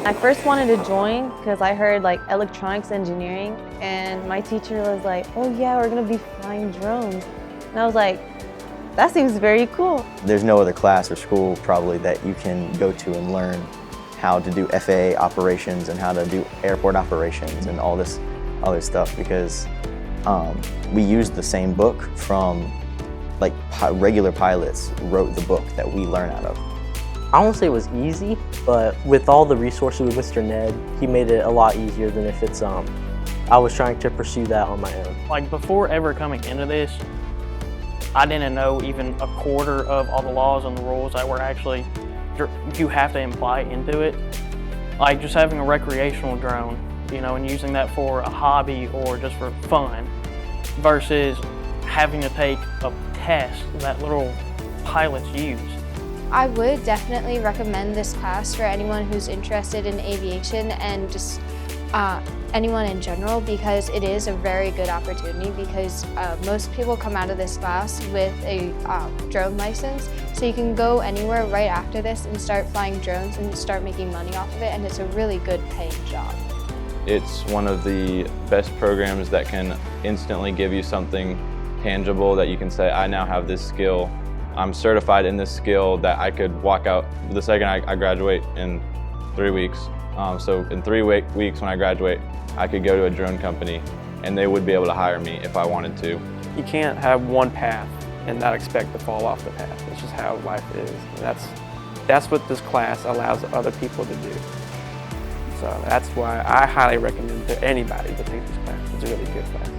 I first wanted to join because I heard like electronics engineering, and my teacher was like, oh yeah, we're gonna be flying drones. And I was like, that seems very cool. There's no other class or school probably that you can go to and learn how to do FAA operations and how to do airport operations and all this other stuff, because we used the same book from like regular pilots wrote the book that we learn out of. I won't say it was easy, but with all the resources with Mr. Ned, he made it a lot easier than if it's I was trying to pursue that on my own. Like before ever coming into this, I didn't know even a quarter of all the laws and the rules that were actually, you have to imply into it. Like just having a recreational drone, you know, and using that for a hobby or just for fun, versus having to take a test that little pilots use. I would definitely recommend this class for anyone who's interested in aviation and just anyone in general, because it is a very good opportunity, because most people come out of this class with a drone license, so you can go anywhere right after this and start flying drones and start making money off of it, and it's a really good paying job. It's one of the best programs that can instantly give you something tangible that you can say, I now have this skill. I'm certified in this skill that I could walk out the second I graduate in 3 weeks. So in 3 weeks when I graduate, I could go to a drone company and they would be able to hire me if I wanted to. You can't have one path and not expect to fall off the path. It's just how life is. And that's what this class allows other people to do. So that's why I highly recommend to anybody to take this class. It's a really good class.